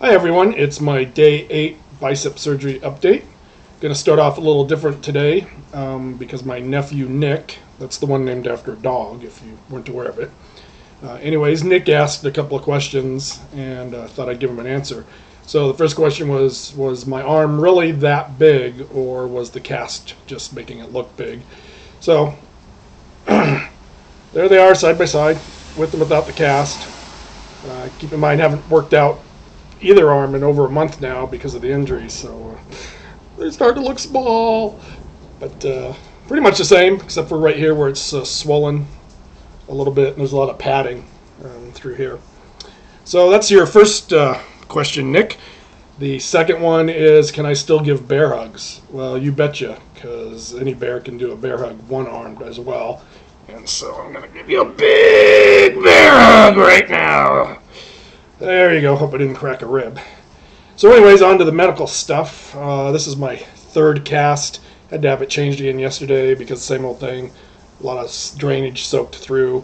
Hi everyone, it's my day 8 bicep surgery update. Going to start off a little different today because my nephew Nick, that's the one named after a dog if you weren't aware of it. Anyways, Nick asked a couple of questions and I thought I'd give him an answer. So the first question was my arm really that big, or was the cast just making it look big? So there they are side by side, with and without the cast. Keep in mind, I haven't worked out either arm in over a month now because of the injury, so they start to look small, but pretty much the same except for right here where it's swollen a little bit and there's a lot of padding through here. So that's your first question, Nick. The second one is, can I still give bear hugs? Well, you betcha, because any bear can do a bear hug one-armed as well, and so I'm going to give you a big bear hug right now. There you go. Hope I didn't crack a rib. So anyways, on to the medical stuff. This is my third cast. Had to have it changed again yesterday because same old thing. A lot of drainage soaked through.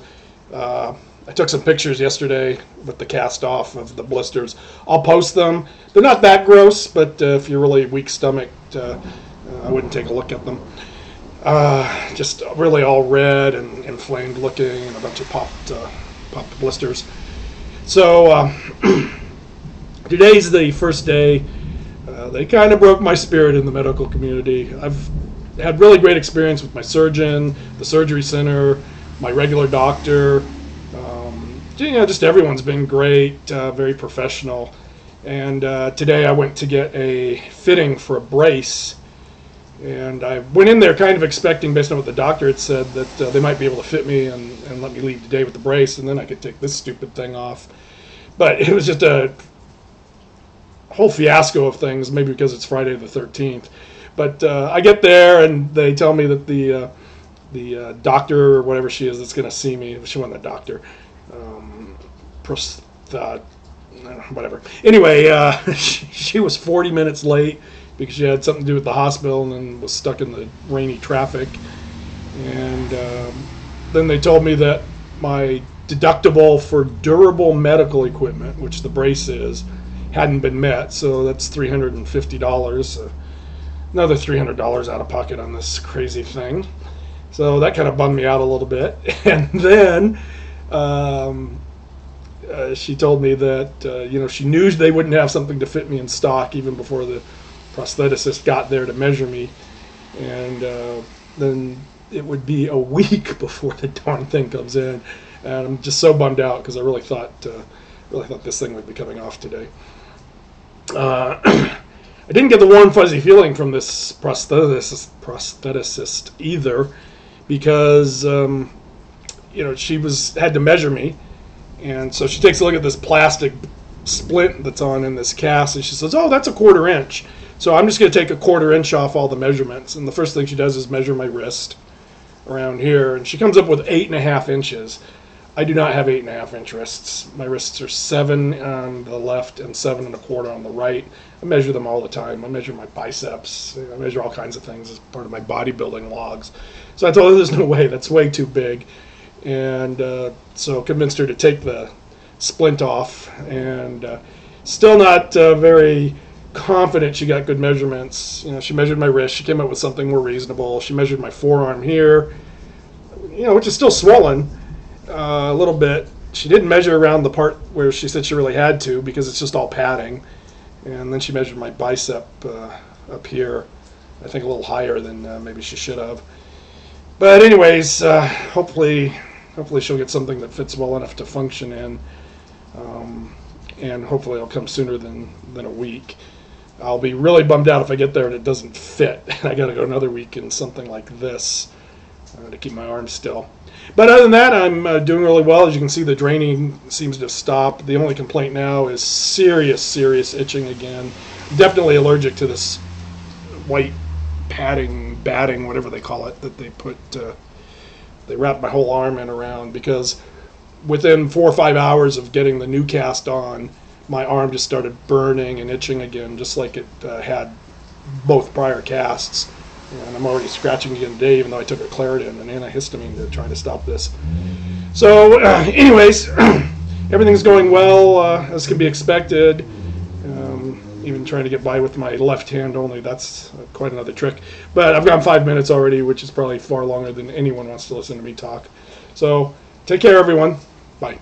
I took some pictures yesterday with the cast off of the blisters. I'll post them. They're not that gross, but if you're really weak-stomached, I wouldn't take a look at them. Just really all red and inflamed looking, and a bunch of popped blisters. So today's the first day. They kind of broke my spirit in the medical community. I've had really great experience with my surgeon, the surgery center, my regular doctor. Just everyone's been great, very professional. And today I went to get a fitting for a brace. And I went in there kind of expecting, based on what the doctor had said, that they might be able to fit me and let me leave today with the brace, and then I could take this stupid thing off. But it was just a whole fiasco of things, maybe because it's Friday the 13th. But I get there, and they tell me that the doctor, or whatever she is that's going to see me, she wasn't a doctor, whatever. Anyway, she was 40 minutes late, because she had something to do with the hospital and then was stuck in the rainy traffic. And then they told me that my deductible for durable medical equipment, which the brace is, hadn't been met. So that's $350. Another $300 out of pocket on this crazy thing. So that kind of bummed me out a little bit. And then she told me that she knew they wouldn't have something to fit me in stock even before the prosthetist got there to measure me, and then it would be a week before the darn thing comes in, and I'm just so bummed out because I really thought this thing would be coming off today. I didn't get the warm fuzzy feeling from this prosthetist either, because she had to measure me, and so she takes a look at this plastic splint that's on in this cast, and she says, "Oh, that's a 1/4 inch." So I'm just going to take a 1/4 inch off all the measurements, and the first thing she does is measure my wrist around here, and she comes up with 8.5 inches. I do not have 8.5 inch wrists. My wrists are 7 on the left and 7 1/4 on the right. I measure them all the time. I measure my biceps. I measure all kinds of things as part of my bodybuilding logs. So I told her there's no way. That's way too big, and so convinced her to take the splint off, and still not very confident she got good measurements. She measured my wrist. She came up with something more reasonable. She measured my forearm here, which is still swollen a little bit. She didn't measure around the part where she said she really had to, because it's just all padding. And then she measured my bicep up here, I think a little higher than maybe she should have. But anyways, hopefully she'll get something that fits well enough to function in, and hopefully it'll come sooner than a week. I'll be really bummed out if I get there and it doesn't fit, and I got to go another week in something like this to keep my arm still. But other than that, I'm doing really well. As you can see, the draining seems to have stopped. The only complaint now is serious itching again. Definitely allergic to this white batting, whatever they call it, that they put. They wrapped my whole arm in around, because within 4 or 5 hours of getting the new cast on, my arm just started burning and itching again, just like it had both prior casts. And I'm already scratching again today, even though I took a Claritin, an antihistamine, to try to stop this. So anyways, everything's going well, as can be expected. even trying to get by with my left hand only. That's quite another trick. But I've gone 5 minutes already, which is probably far longer than anyone wants to listen to me talk. So take care, everyone. Bye.